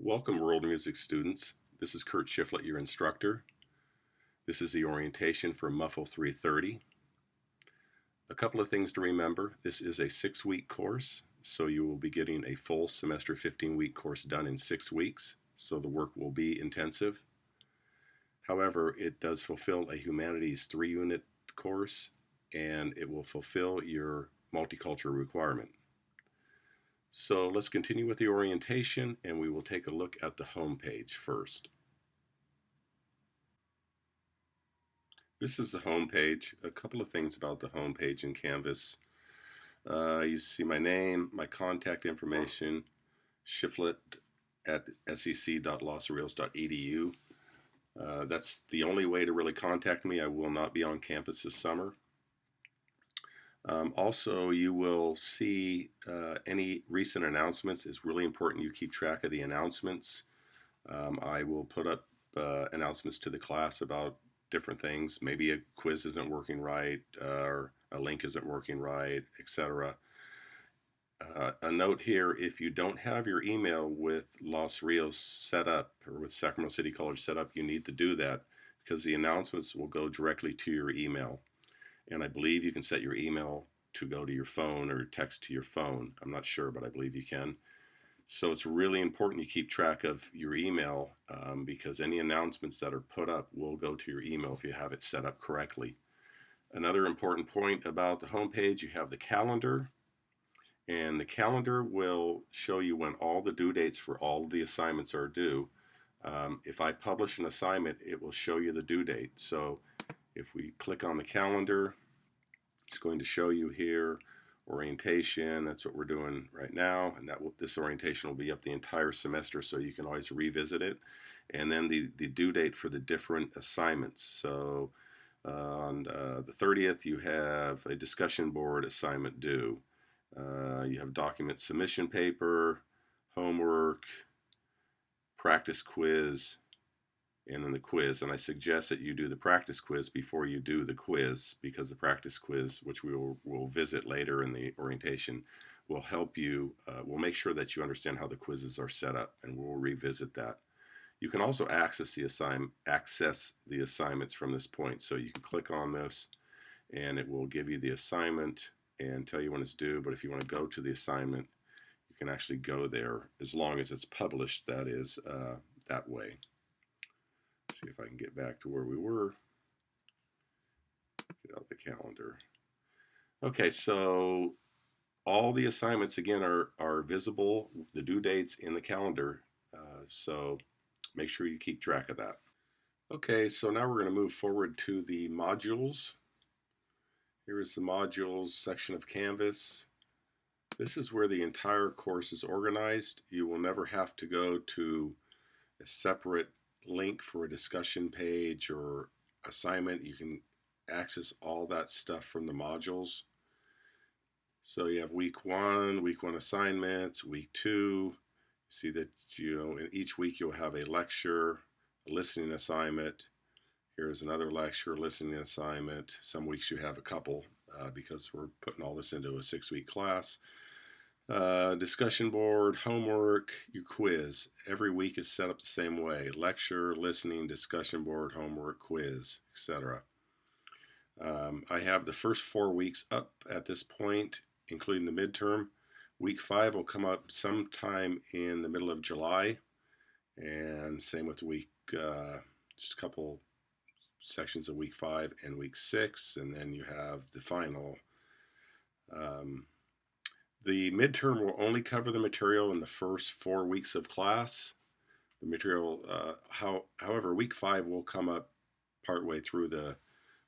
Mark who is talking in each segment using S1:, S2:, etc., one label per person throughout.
S1: Welcome, world music students. This is Kurt Shiflett, your instructor. This is the orientation for Muffle 330. A couple of things to remember. This is a 6-week course, so you will be getting a full semester 15-week course done in 6 weeks, so the work will be intensive. However, it does fulfill a humanities 3-unit course, and it will fulfill your multicultural requirement. So let's continue with the orientation, and we will take a look at the home page first. This is the home page. A couple of things about the home page in Canvas. You see my name, my contact information, Shiflett at sec.losarrios.edu. That's the only way to really contact me. I will not be on campus this summer. Also, you will see any recent announcements. It's really important you keep track of the announcements. I will put up announcements to the class about different things. Maybe a quiz isn't working right, or a link isn't working right, etc. A note here, if you don't have your email with Los Rios set up, or with Sacramento City College set up, you need to do that because the announcements will go directly to your email. And I believe you can set your email to go to your phone or text to your phone. I'm not sure, but I believe you can. So it's really important you keep track of your email because any announcements that are put up will go to your email if you have it set up correctly. Another important point about the homepage, you have the calendar, and the calendar will show you when all the due dates for all of the assignments are due. If I publish an assignment, it will show you the due date. So if we click on the calendar, it's going to show you here orientation. That's what we're doing right now, and this orientation will be up the entire semester, so you can always revisit it. And then the due date for the different assignments. So on the 30th, you have a discussion board assignment due. You have document submission paper, homework, practice quiz, and then the quiz. And I suggest that you do the practice quiz before you do the quiz, because the practice quiz, which we will visit later in the orientation, will help you, will make sure that you understand how the quizzes are set up, and we'll revisit that. You can also access the assignments from this point. So you can click on this and it will give you the assignment and tell you when it's due. But if you want to go to the assignment, you can actually go there, as long as it's published, that is, that way. See if I can get back to where we were. Get out the calendar. Okay, so all the assignments again are visible, the due dates in the calendar. So make sure you keep track of that. Okay, so now we're going to move forward to the modules. Here is the modules section of Canvas. This is where the entire course is organized. You will never have to go to a separate link for a discussion page or assignment. You can access all that stuff from the modules. So you have week one assignments, week two. See that, in each week you'll have a lecture, a listening assignment. Here's another lecture, listening assignment. Some weeks you have a couple because we're putting all this into a 6-week class. Discussion board, homework, your quiz. Every week is set up the same way. Lecture, listening, discussion board, homework, quiz, etc. I have the first 4 weeks up at this point, including the midterm. Week 5 will come up sometime in the middle of July, and same with week, just a couple sections of week 5 and week 6, and then you have the final. The midterm will only cover the material in the first 4 weeks of class. The material, however, week 5 will come up partway through the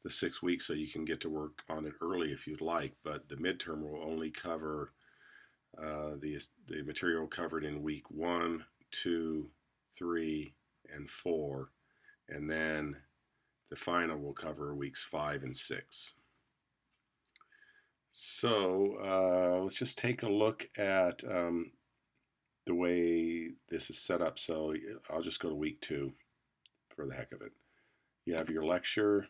S1: 6 weeks, so you can get to work on it early if you'd like, but the midterm will only cover the material covered in week 1, 2, 3, and 4, and then the final will cover weeks 5 and 6. So let's just take a look at the way this is set up. So I'll just go to week 2 for the heck of it. You have your lecture.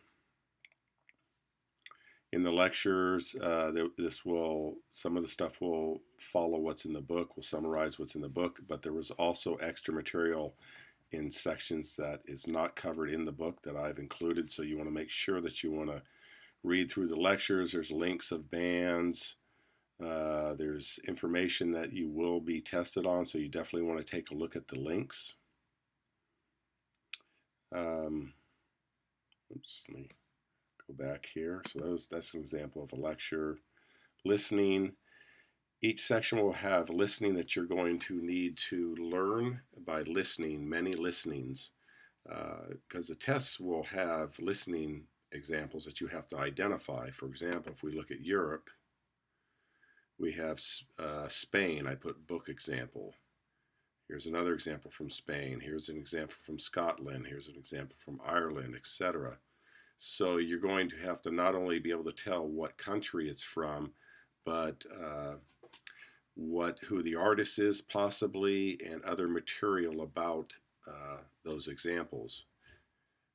S1: In the lectures, some of the stuff will follow what's in the book, will summarize what's in the book, but there was also extra material in sections that is not covered in the book that I've included. So you want to make sure that you want to read through the lectures. There's links of bands. There's information that you will be tested on, so you definitely want to take a look at the links. Oops, let me go back here. So that's an example of a lecture. Listening. Each section will have listening that you're going to need to learn by listening, many listenings, because the tests will have listening examples that you have to identify. For example, if we look at Europe, we have Spain. I put book example. Here's another example from Spain. Here's an example from Scotland. Here's an example from Ireland, etc. So you're going to have to not only be able to tell what country it's from, but who the artist is possibly, and other material about those examples.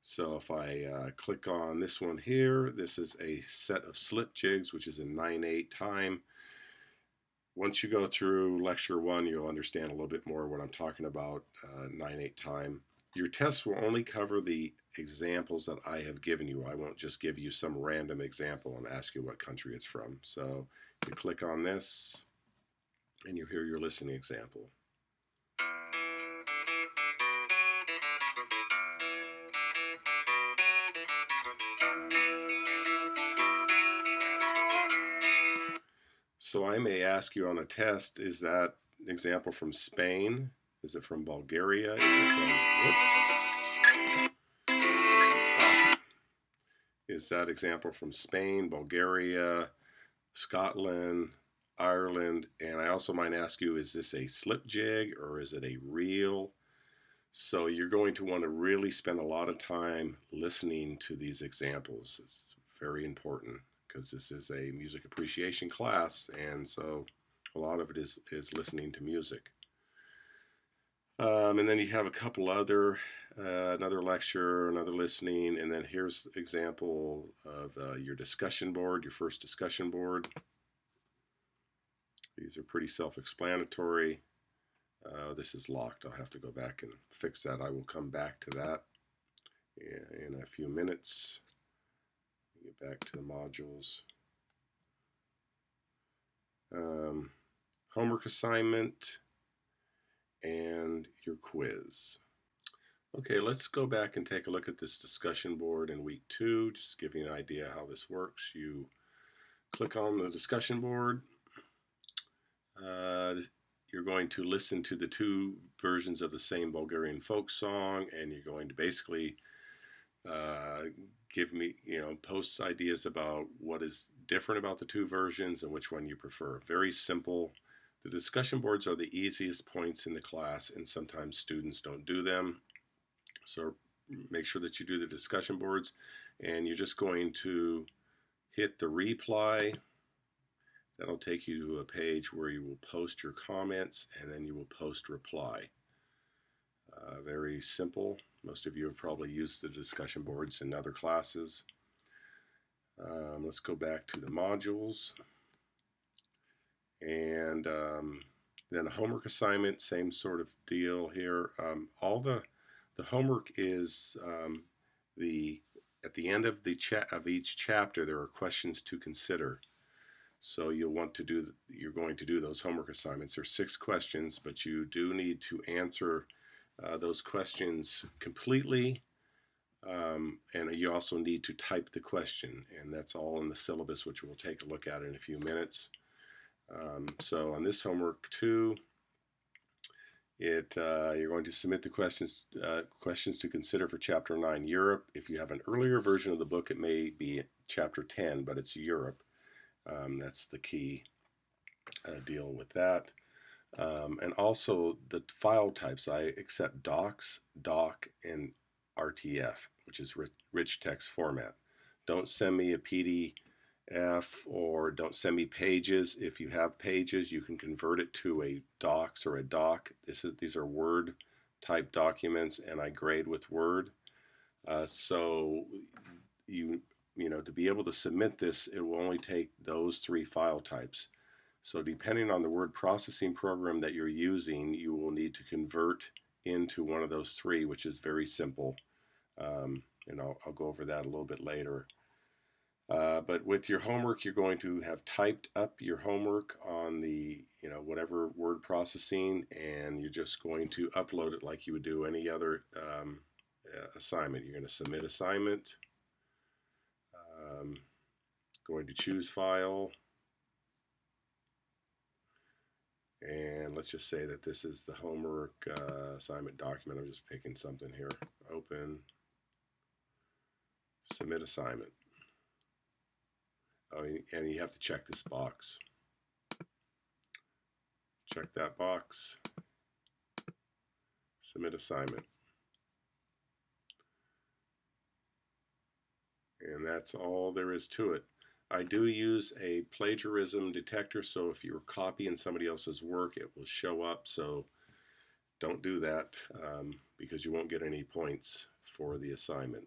S1: So if I click on this one here, this is a set of slip jigs, which is in 9/8 time. Once you go through lecture 1, you'll understand a little bit more what I'm talking about, 9/8 time. Your tests will only cover the examples that I have given you. I won't just give you some random example and ask you what country it's from. So you click on this, and you hear your listening example. So I may ask you on a test, is that example from Spain? Is it from Bulgaria? Is it from, whoops. Is that example from Spain, Bulgaria, Scotland, Ireland? And I also might ask you, is this a slip jig or is it a reel? So you're going to want to really spend a lot of time listening to these examples. It's very important because this is a music appreciation class, and so a lot of it is listening to music. And then you have a couple other, another lecture, another listening, and then here's an example of your discussion board, your first discussion board. These are pretty self-explanatory. This is locked. I'll have to go back and fix that. I will come back to that in a few minutes. Get back to the modules. Homework assignment and your quiz. Okay, let's go back and take a look at this discussion board in week 2, just to give you an idea how this works. You click on the discussion board. You're going to listen to the 2 versions of the same Bulgarian folk song, and you're going to basically give me, post ideas about what is different about the 2 versions and which one you prefer. Very simple. The discussion boards are the easiest points in the class, and sometimes students don't do them. So make sure that you do the discussion boards, and you're just going to hit the reply. That'll take you to a page where you will post your comments, and then you will post reply. Very simple. Most of you have probably used the discussion boards in other classes. Let's go back to the modules. And then a homework assignment, same sort of deal here. All the homework is at the end of each chapter, there are questions to consider. So you're going to do those homework assignments. There's 6 questions, but you do need to answer those questions completely, and you also need to type the question, and that's all in the syllabus, which we'll take a look at in a few minutes. So on this homework 2, you're going to submit the questions to consider for Chapter 9 Europe. If you have an earlier version of the book, it may be Chapter 10, but it's Europe. That's the key deal with that. And also the file types. I accept docs, doc, and RTF, which is rich text format. Don't send me a PDF or don't send me pages. If you have pages, you can convert it to a docs or a doc. These are Word type documents, and I grade with Word. So to to be able to submit this, it will only take those 3 file types. So depending on the word processing program that you're using, you will need to convert into one of those 3, which is very simple. And I'll go over that a little bit later. But with your homework, you're going to have typed up your homework on the, whatever word processing, and you're just going to upload it like you would do any other assignment. You're going to submit assignment, going to choose file, and let's just say that this is the homework assignment document. I'm just picking something here. Open, submit assignment. Oh, and you have to check this box. Check that box. Submit assignment. And that's all there is to it. I do use a plagiarism detector, so if you're copying somebody else's work, it will show up. So don't do that because you won't get any points for the assignment.